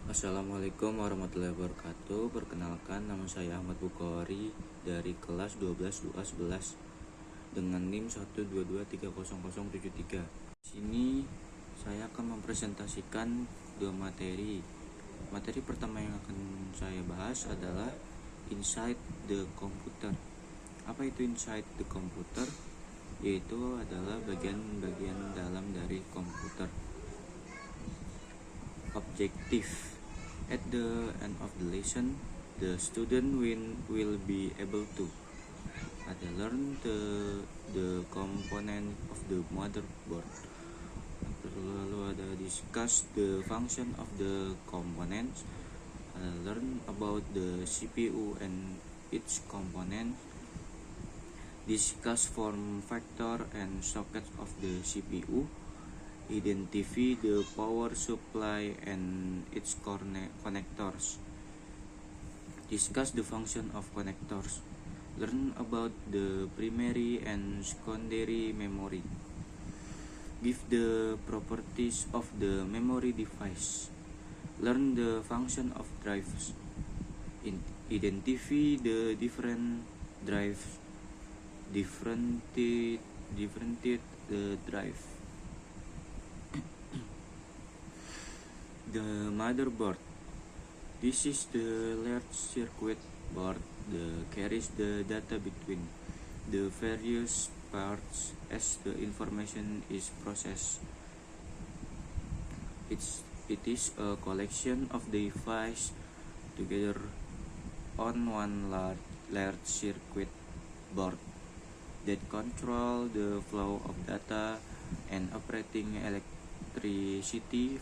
Assalamualaikum warahmatullahi wabarakatuh. Perkenalkan, nama saya Ahmad Bukhari dari kelas 12 2 11 dengan NIM 1223073. Di sini saya akan mempresentasikan dua materi. Materi pertama yang akan saya bahas adalah Inside the Computer. Apa itu Inside the Computer? Yaitu adalah bagian-bagian dalam dari komputer. Objective. At the end of the lesson, the student will be able to learn the component of the motherboard. Lalu ada discuss the function of the components, learn about the CPU and its components, discuss form factor and sockets of the CPU, identify the power supply and its connectors, discuss the function of connectors, learn about the primary and secondary memory, give the properties of the memory device, learn the function of drives, identify the different drives, differentiate the drive. The motherboard. This is the large circuit board that carries the data between the various parts as the information is processed. It is a collection of devices together on one large circuit board that control the flow of data and operating electricity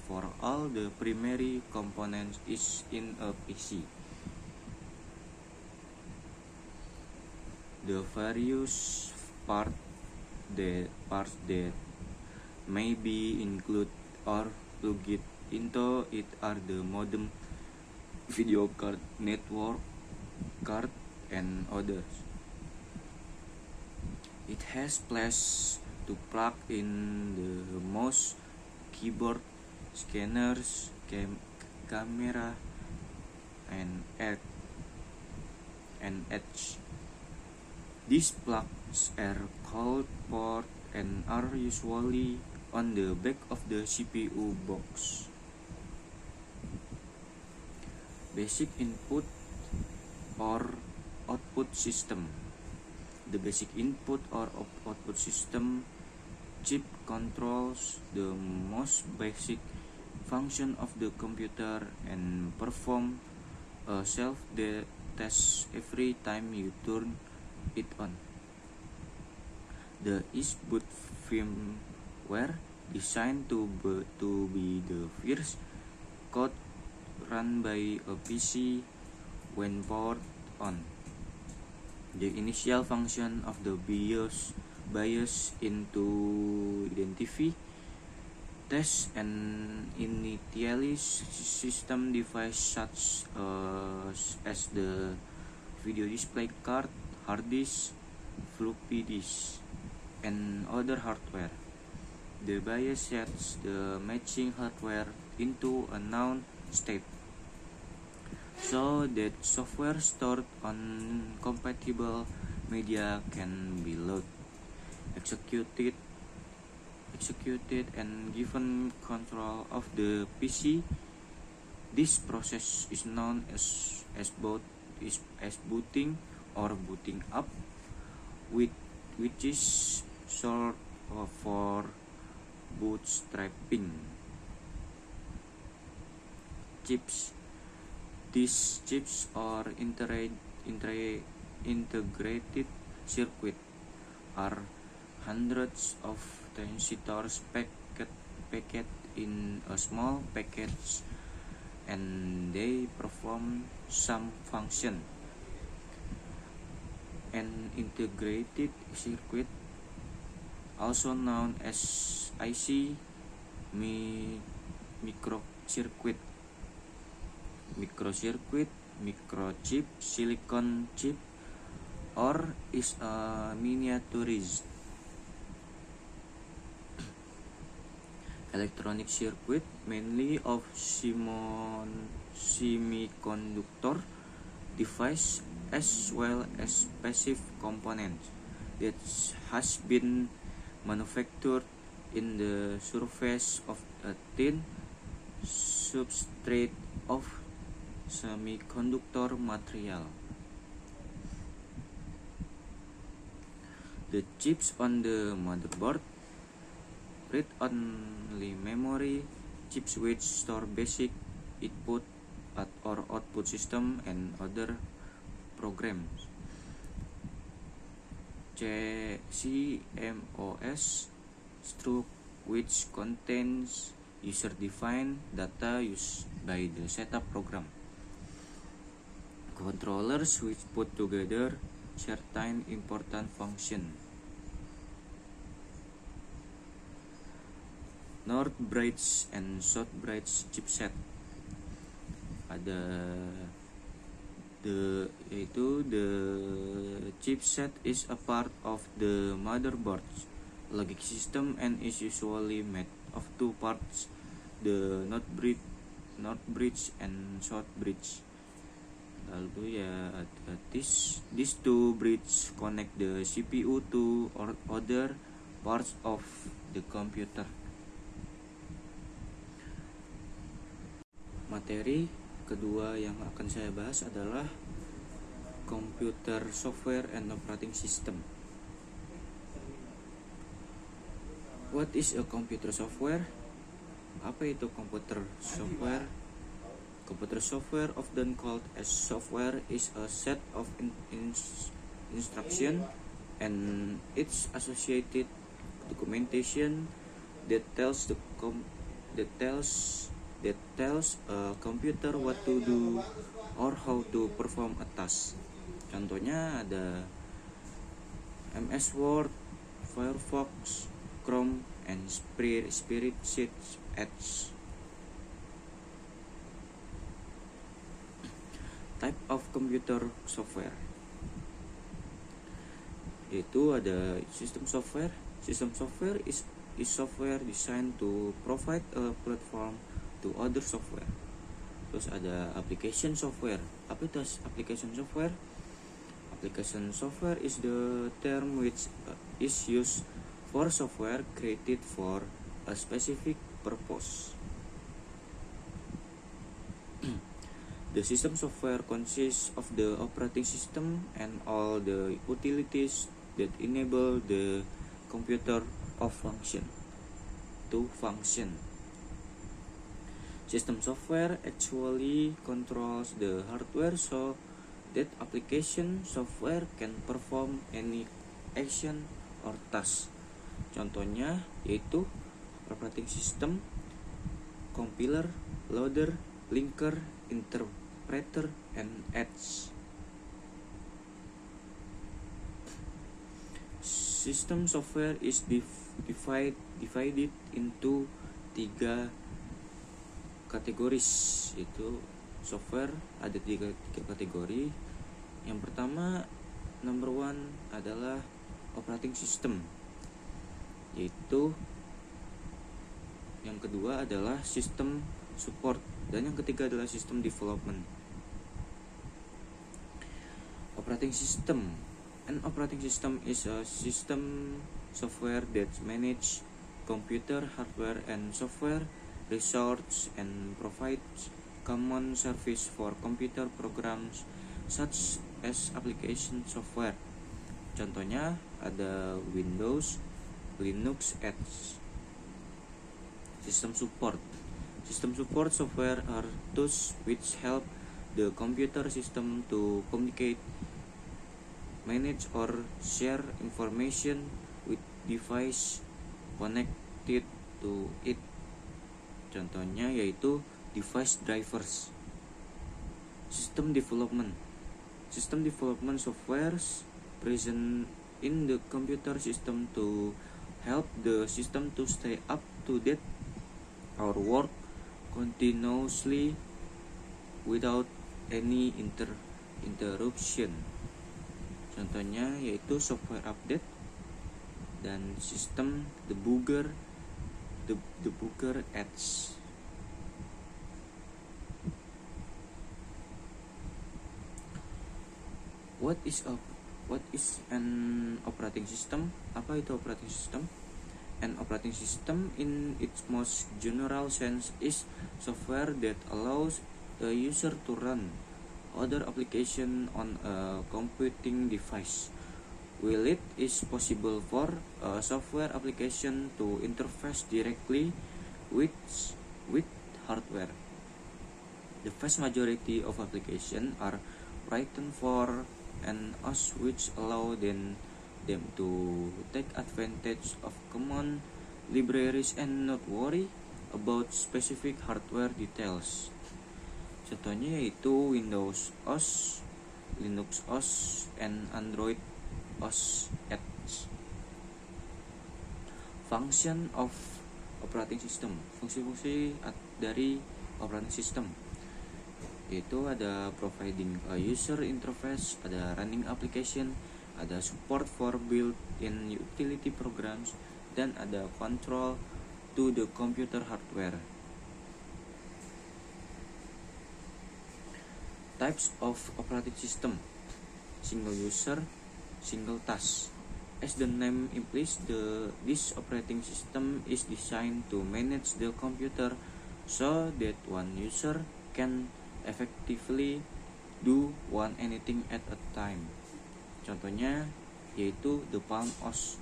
for all the primary components is in a PC. The various parts that may be included or plugged into it are the modem, video card, network card, and others. It has place to plug in the mouse, keyboard, scanners, camera, and edge. These plugs are called ports and are usually on the back of the CPU box. Basic input or output system. The basic input or output system chip controls the most basic function of the computer and perform a self-test every time you turn it on. The is boot firmware designed to be the first code run by a PC when powered on. The initial function of the BIOS into identify, test, and initialize system device such as the video display card, hard disk, floppy disk, and other hardware. The BIOS sets the matching hardware into a known state, so that software stored on compatible media can be loaded, executed, and given control of the PC. This process is known as booting or booting up, which is short for bootstrapping. Chips. These chips are integrated circuit are hundreds of transistors packed in a small package, and they perform some function. An integrated circuit, also known as IC, microcircuit, microchip, silicon chip, or is a miniaturized electronic circuit, mainly of semiconductor device as well as passive components that has been manufactured in the surface of a thin substrate of semiconductor material. The chips on the motherboard read-only memory chips which store basic input or output system and other programs. CMOS struct which contains user-defined data used by the setup program. Controllers which put together certain important function. North bridge and South bridge chipset. The chipset is a part of the motherboard's logic system and is usually made of two parts, the North bridge and South bridge. Lalu these two bridges connect the CPU to other parts of the computer. Materi kedua yang akan saya bahas adalah computer software and operating system. What is a computer software? Apa itu computer software? Computer software, often called as software, is a set of instruction and its associated documentation that tells a computer what to do or how to perform a task. Contohnya ada MS Word, Firefox, Chrome, and Spreadsheet Edge. Type of computer software, yaitu ada system software. System software is software designed to provide a platform to other software. Terus ada application software. Apa itu application software? Application software is the term which is used for software created for a specific purpose. The system software consists of the operating system and all the utilities that enable the computer to function. System software actually controls the hardware so that application software can perform any action or task. Contohnya yaitu operating system, compiler, loader, linker, interpreter, and edge. System software is divided into 3 kategoris. Itu software ada 3 kategori. Yang pertama, number 1 adalah operating system, yaitu yang kedua adalah sistem support, dan yang ketiga adalah sistem development. Operating system. An operating system is a system software that manages computer hardware and software resources and provides common service for computer programs such as application software. Contohnya ada Windows, Linux, Edge. System support. System support software are tools which help the computer system to communicate, manage or share information with device connected to it. Contohnya yaitu device drivers. System development. System development softwares present in the computer system to help the system to stay up to date or work continuously without any interruption. Contohnya yaitu software update dan sistem debugger debugger adds. What is an operating system? Apa itu operating system? An operating system in its most general sense is software that allows a user to run other application on a computing device. While it is possible for a software application to interface directly with hardware, the vast majority of applications are written for an OS, which allow them to take advantage of common libraries and not worry about specific hardware details. Contohnya yaitu Windows OS, Linux OS, and Android OS X. Function of operating system, fungsi-fungsi dari operating system, yaitu ada providing a user interface, ada running application, ada support for built-in utility programs, dan ada control to the computer hardware. Types of operating system: single user, single task. As the name implies, this operating system is designed to manage the computer so that one user can effectively do anything at a time. Contohnya yaitu the Palm OS.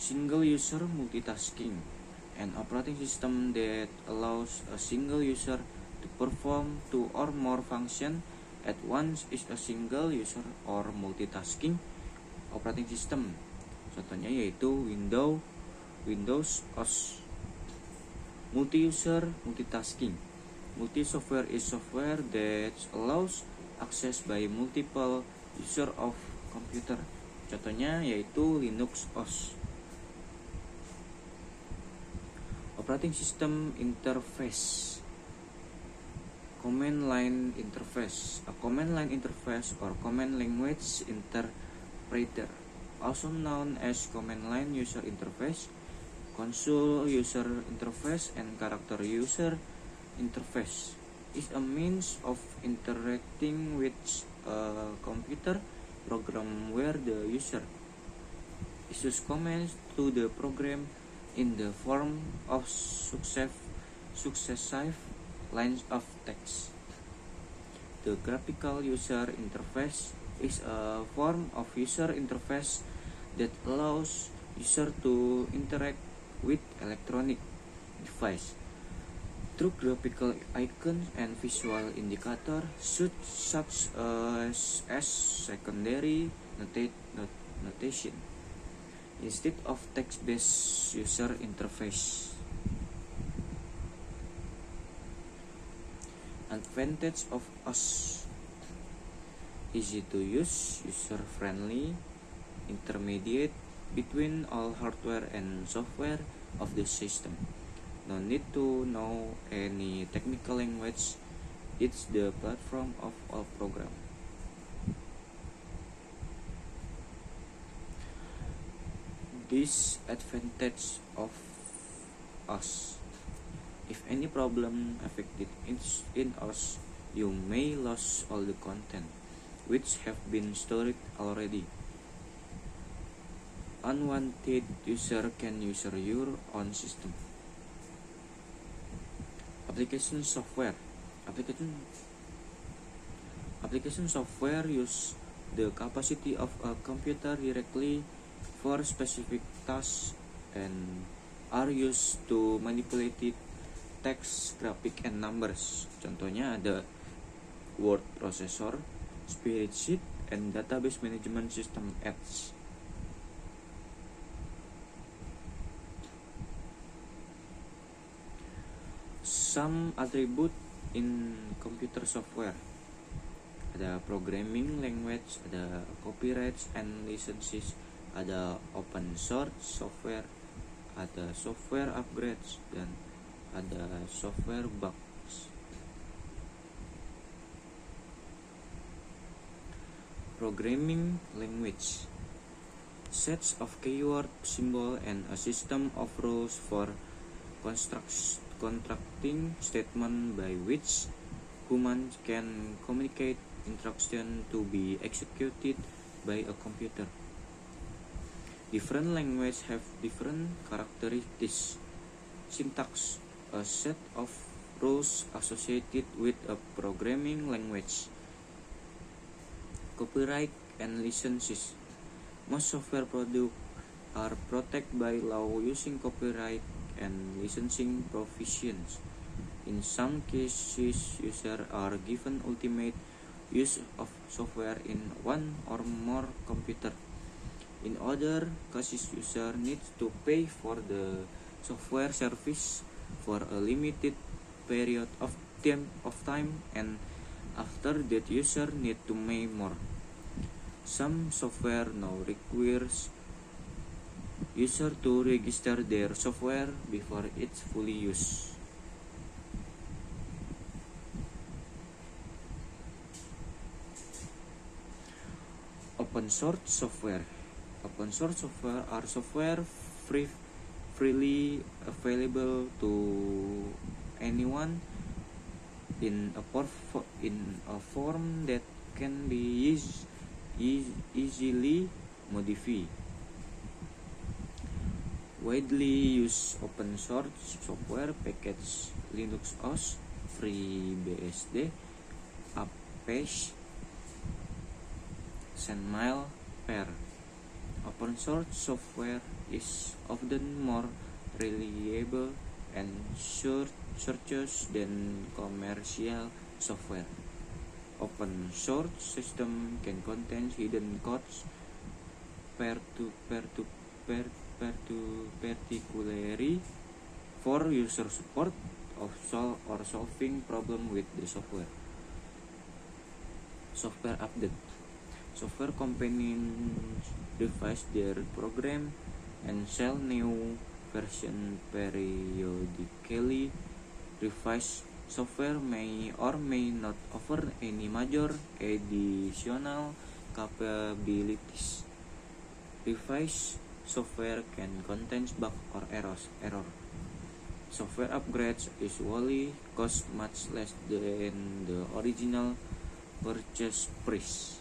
Single user multitasking, an operating system that allows a single user to perform two or more functions at once is a single user or multitasking operating system. Contohnya yaitu Windows OS. Multi-user multitasking. Multi-software is software that allows access by multiple user of computer. Contohnya yaitu Linux OS. Operating system interface. Command line interface. A command line interface or command language interpreter, also known as command line user interface, console user interface, and character user interface, is a means of interacting with a computer program where the user issues commands to the program in the form of successive lines of text. The graphical user interface is a form of user interface that allows user to interact with electronic device through graphical icons and visual indicator such as secondary notation instead of text-based user interface. Advantage of OS: easy to use, user-friendly, intermediate between all hardware and software of the system. No need to know any technical language. It's the platform of all programs. Disadvantage of OS: if any problem affected in OS, you may lose all the content which have been stored already. Unwanted user can use your own system. Application software. Application software use the capacity of a computer directly for specific tasks and are used to manipulate text, graphic, and numbers. Contohnya ada word processor, spreadsheet, and database management system apps. Some attribute in computer software. Ada programming language, ada copyrights and licenses, ada open source software, ada software upgrades, dan ada software bugs. Programming language. sets of keyword symbol and a system of rules for constructing statement by which humans can communicate instruction to be executed by a computer. Different languages have different characteristics. Syntax, a set of rules associated with a programming language. Copyright and licenses. Most software products are protected by law using copyright and licensing provisions. In some cases, users are given ultimate use of software in one or more computers. In other cases, user needs to pay for the software service for a limited period of time, and after that user need to pay more. Some software now requires user to register their software before it's fully used. Open source software. Open source software are software freely available to anyone in a form that can be easily modified. Widely used open source software package Linux OS, FreeBSD, Apache, SendMail, Pair. Open source software is often more reliable and searches than commercial software. Open source system can contain hidden codes, particularly for user support or solving problem with the software. Software update. Software companies revise their program and sell new version periodically. Revised software may or may not offer any major additional capabilities. Revised software can contain bugs or error. Software upgrades usually cost much less than the original purchase price.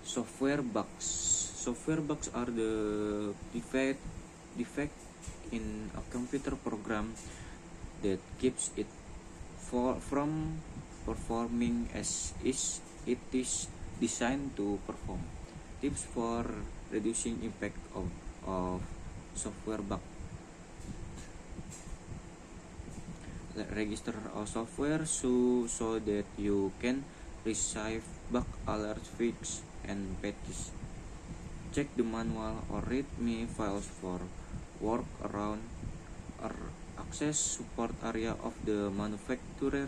Software bugs. Software bugs are the defect in a computer program that keeps it from performing as it is designed to perform. Tips for reducing impact of software bug. Register a software so that you can receive bug alerts, fix, and patches. Check the manual or README files for workaround or access support area of the manufacturer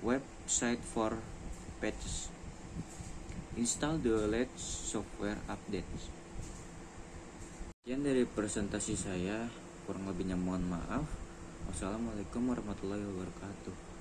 website for patches. Install the latest software updates. Sekian dari presentasi saya, kurang lebihnya mohon maaf. Wassalamualaikum warahmatullahi wabarakatuh.